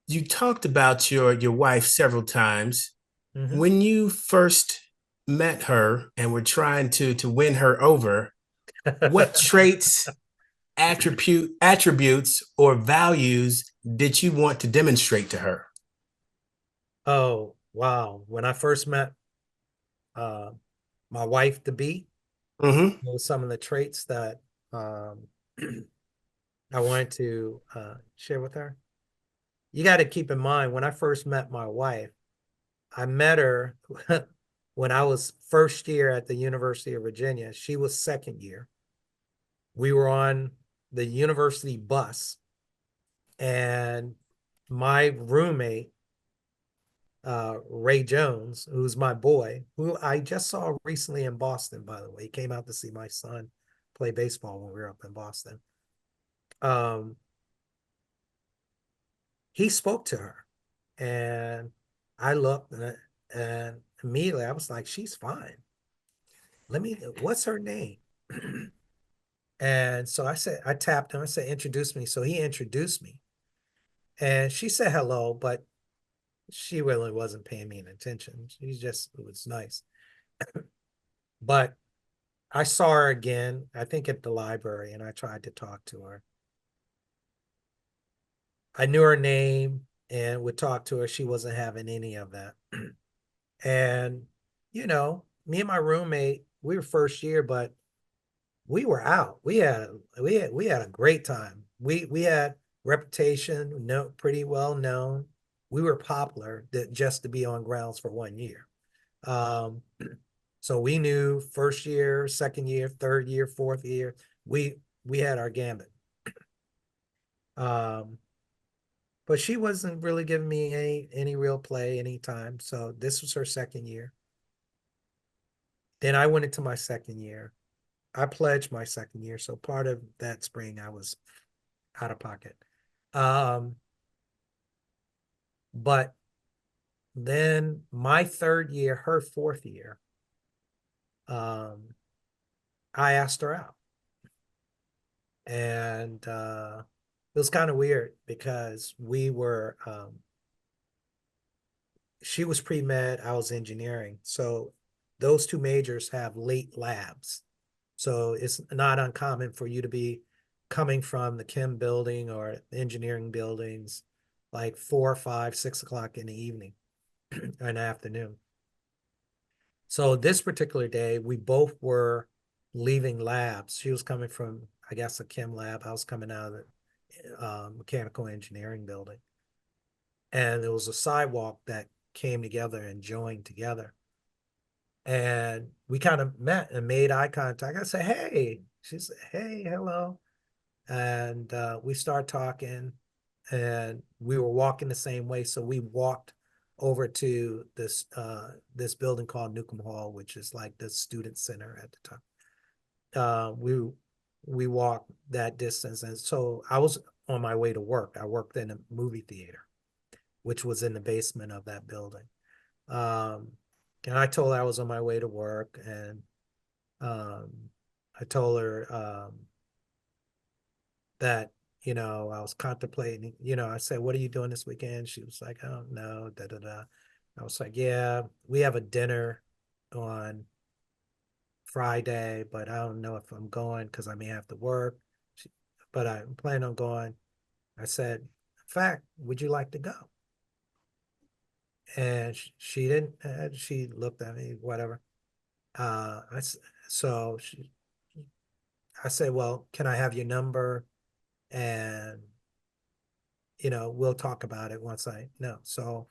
you talked about your wife several times. Hmm. When you first met her and were trying to win her over, what traits, attributes, or values did you want to demonstrate to her? Oh, wow. When I first met uh, my wife to be, Mm-hmm. some of the traits that um, I wanted to share with her. You got to keep in mind, when I first met my wife, I met her when I was first year at the University of Virginia. She was second year. We were on the university bus, and my roommate, Ray Jones, who's my boy, who I just saw recently in Boston, by the way. He came out to see my son play baseball when we were up in Boston. Um, he spoke to her, and I looked, and immediately I was like, she's fine. What's her name? And so I said, I tapped him. I said, introduce me. So he introduced me. And she said hello, but she really wasn't paying me any attention. It was nice. But I saw her again, I think at the library, and I tried to talk to her. I knew her name and would talk to her. She wasn't having any of that. And, me and my roommate, we were first year, but we were out. We had a great time. We had reputation, no, pretty well known. We were popular that just to be on grounds for 1 year. Um, so we knew first year, second year, third year, fourth year. We had our gambit. Um, but she wasn't really giving me any real play anytime. So this was her second year. Then I went into my second year. I pledged my second year. So part of that spring I was out of pocket. Um, but then my third year, her fourth year, um, I asked her out. And it was kind of weird because she was pre-med, I was engineering. So those two majors have late labs. So it's not uncommon for you to be coming from the chem building or engineering buildings like 4, 5, 6 o'clock in the evening or in the afternoon. So this particular day, we both were leaving labs. She was coming from, I guess, a chem lab. I was coming out of the mechanical engineering building. And there was a sidewalk that came together and joined together. And we kind of met and made eye contact. I said, hey. She said, hey, hello. And we started talking, and we were walking the same way. So we walked over to this building called Newcomb Hall, which is like the student center at the time. We walked that distance, and so I was on my way to work. I worked in a movie theater, which was in the basement of that building. Um, and I told her I was on my way to work, and um, I told her that I was contemplating. I said, "What are you doing this weekend?" She was like, "I don't know." Da da da. I was like, "Yeah, we have a dinner on Friday, but I don't know if I'm going because I may have to work. She, but I'm planning on going." I said, "In fact, would you like to go?" And she didn't. She looked at me, whatever. Uh, I so I said, "Well, can I have your number? And we'll talk about it once I know." So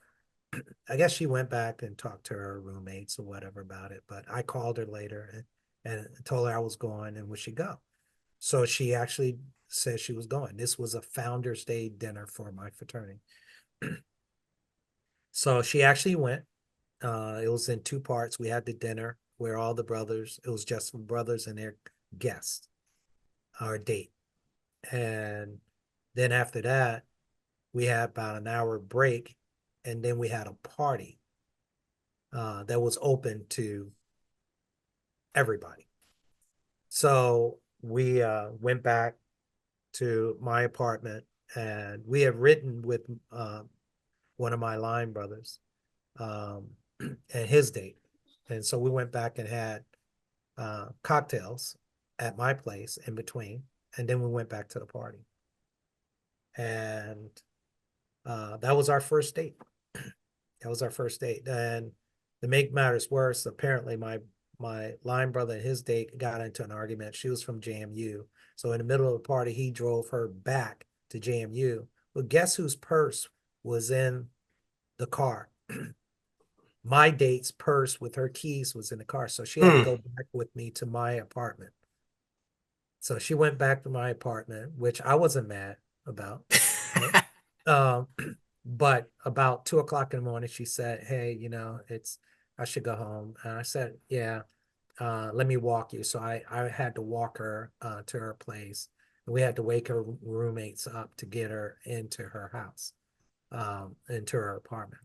I guess she went back and talked to her roommates or whatever about it. But I called her later and told her I was going and would she go. So she actually said she was going. This was a Founders Day dinner for my fraternity. So she actually went. It was in two parts. We had the dinner where all the brothers, it was just brothers and their guests, our date. And then after that, we had about an hour break. And then we had a party that was open to everybody. So we went back to my apartment, and we have written with one of my line brothers, um, and his date. And so we went back and had cocktails at my place in between, and then we went back to the party. And that was our first date. That was our first date. And to make matters worse, apparently my line brother and his date got into an argument. She was from JMU. So in the middle of the party, he drove her back to JMU. Well, guess whose purse was in the car? My date's purse with her keys was in the car. So she had to go Mm. back with me to my apartment. So she went back to my apartment, which I wasn't mad about. Right? Um, but about 2 o'clock in the morning, she said, "Hey, it's I should go home." And I said, "Yeah, let me walk you." So I had to walk her to her place. And we had to wake her roommates up to get her into her house, into her apartment.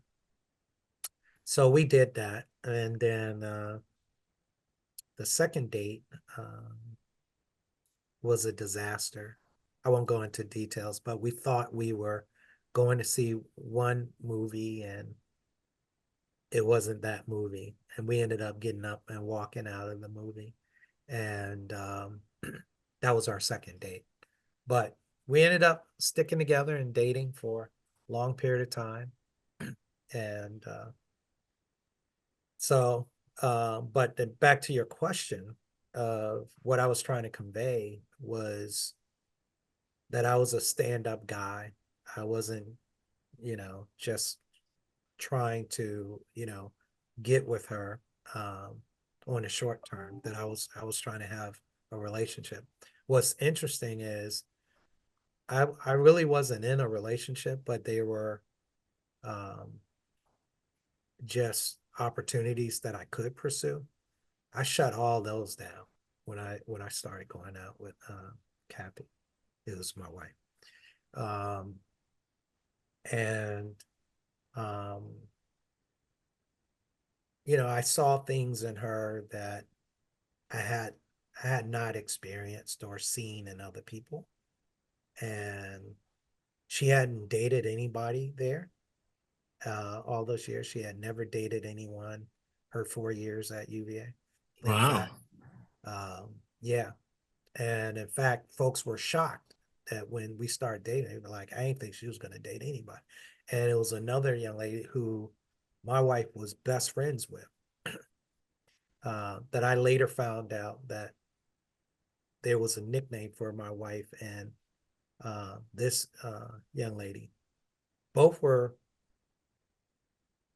So we did that, and then the second date was a disaster. I won't go into details, but we thought we were going to see one movie and it wasn't that movie. And we ended up getting up and walking out of the movie. And that was our second date. But we ended up sticking together and dating for a long period of time. And so, but then back to your question of what I was trying to convey was that I was a stand-up guy. I wasn't, just trying to, get with her on a short term, that I was trying to have a relationship. What's interesting is I really wasn't in a relationship, but they were um just opportunities that I could pursue. I shut all those down when I started going out with Cappy. It was my wife. Um and um I saw things in her that I had I had not experienced or seen in other people. And she hadn't dated anybody there all those years. She had never dated anyone her 4 years at UVA. In Wow. fact, yeah. And in fact, folks were shocked that when we started dating, they were like, I didn't think she was going to date anybody. And it was another young lady who my wife was best friends with, that I later found out that there was a nickname for my wife and this young lady. Both were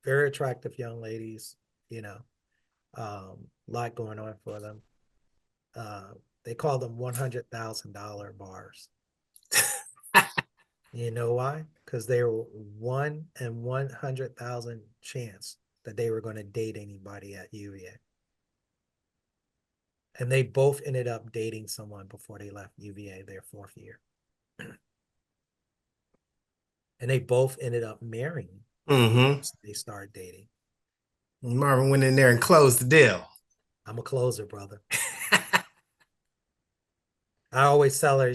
very attractive young ladies, you know, a lot going on for them. Uh, they call them $100,000 bars. You know why? Because they were 1 in 100,000 chance that they were going to date anybody at UVA. And they both ended up dating someone before they left UVA their fourth year. And they both ended up marrying Mm-hmm. once they started dating. Marvin went in there and closed the deal. I'm a closer, brother. I always tell her,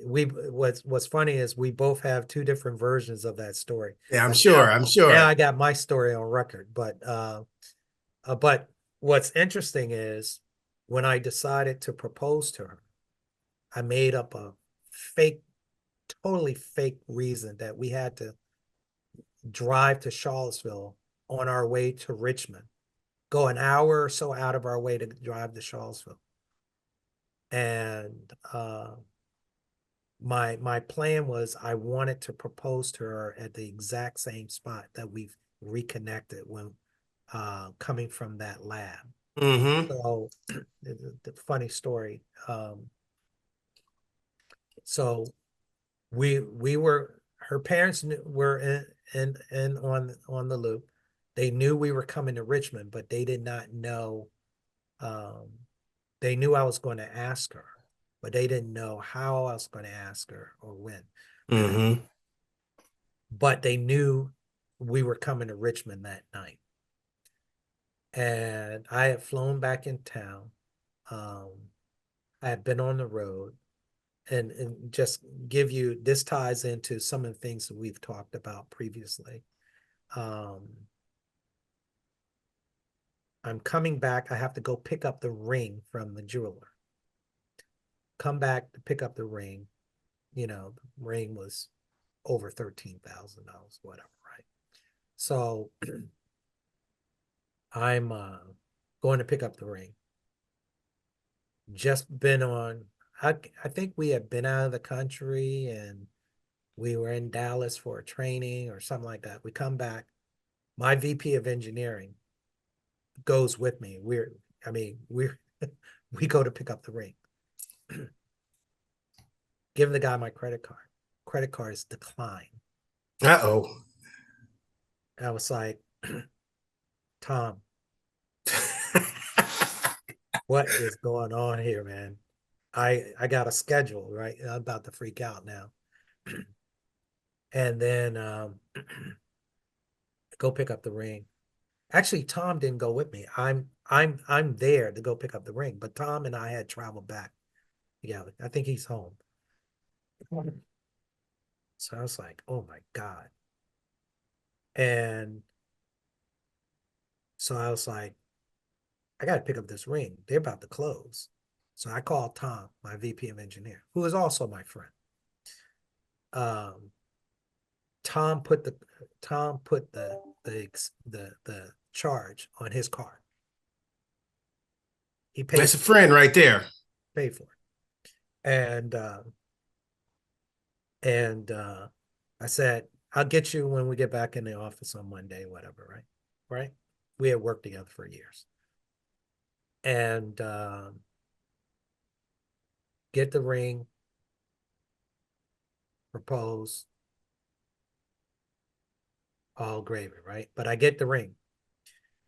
what's funny is we both have two different versions of that story. Yeah, I'm But sure. I'm now sure. I got my story on record. But what's interesting is when I decided to propose to her, I made up a fake, totally fake reason that we had to drive to Charlottesville on our way to Richmond, go an hour or so out of our way to drive to Charlottesville. And my plan was I wanted to propose to her at the exact same spot that we've reconnected when coming from that lab. Mm-hmm. So the funny story. So we were her parents were in on the loop. They knew we were coming to Richmond, but they did not know. Um, they knew I was going to ask her, but they didn't know how I was going to ask her or when. Mm-hmm. But they knew we were coming to Richmond that night. And I had flown back in town. I had been on the road. and just give you, this ties into some of the things that we've talked about previously. Um, I'm coming back. I have to go pick up the ring from the jeweler. Come back to pick up the ring. The ring was over $13,000, whatever, right? So I'm going to pick up the ring. Just been on, I think we had been out of the country and we were in Dallas for a training or something like that. We come back. My VP of engineering goes with me. We're we go to pick up the ring. Give the guy my credit card. Credit card is declined. Uh-oh. I was like, Tom, what is going on here, man? I got a schedule, right? I'm about to freak out now. And then go pick up the ring. Actually, Tom didn't go with me. I'm there to go pick up the ring, but Tom and I had traveled back together. I think he's home. So I was like, oh my God. And so I was like, I got to pick up this ring. They're about to close. So I called Tom, my VP of engineer, who is also my friend. Um, Tom put the the charge on his card. He paid That's a for friend right there. paid for it. And I said, I'll get you when we get back in the office on Monday, whatever, right? Right? We had worked together for years. And get the ring, propose, all gravy, right? But I get the ring.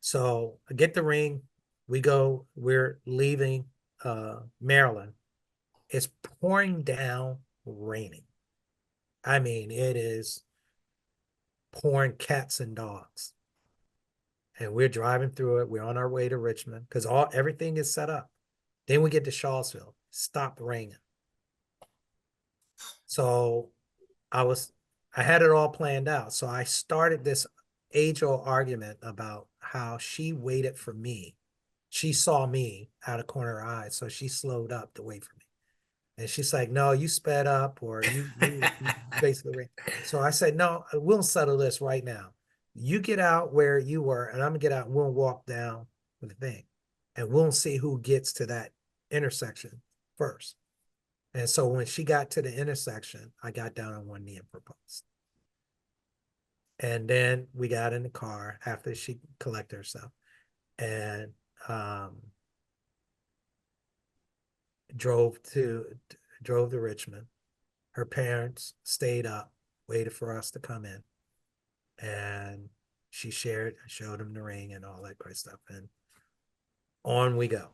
So I get the ring. We're leaving Maryland. It's pouring down, raining. I mean, it is pouring cats and dogs. And we're driving through it. We're on our way to Richmond because everything is set up. Then we get to Shawsville. Stopped raining. So I was I had it all planned out. So I started this age-old argument about how she waited for me. She saw me out of corner of her eye, so she slowed up to wait for me. And she's like, "No, you sped up, or you basically." So I said, "No, we'll settle this right now. You get out where you were, and I'm gonna get out. And we'll walk down the thing, and we'll see who gets to that intersection first." And so when she got to the intersection, I got down on one knee and proposed. And then we got in the car after she collected herself and um, drove to drove to Richmond. Her parents stayed up, waited for us to come in, and she showed them the ring and all that great stuff. And on we go.